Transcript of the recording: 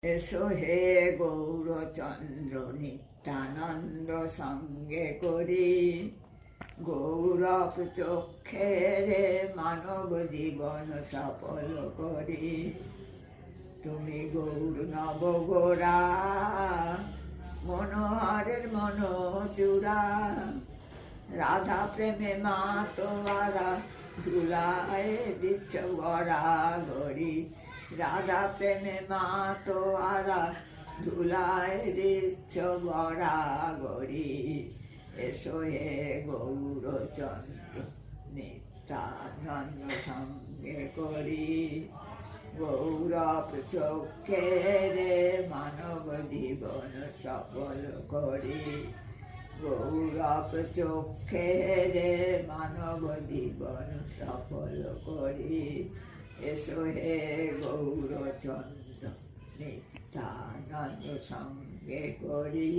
এসো হে গৌরচন্দ্র নিত্যানন্দ সঙ্গে করি, গৌরব চক্ষেরে মানব জীবন সফল করি। তুমি গৌর নবগোরা, মনোহরের মনোচূড়া, রাধা প্রেমে মা তোয়ারা ধুলায় দিচ্ছ গড়া গড়ি। রাধা প্রেমে মা তোয়ারা ধুলায় দিচ্ছ গড়া গড়ি। এসো হে গৌরচন্দ্র নিত্যানন্দ সঙ্গে করি, গৌরব চক্ষে রে মানব জীবন সফল করি। গৌরব চক্ষে রে মানব জীবন সফল করি। এসো হে গৌরচন্দ্র নিত্যানন্দ সঙ্গে করি।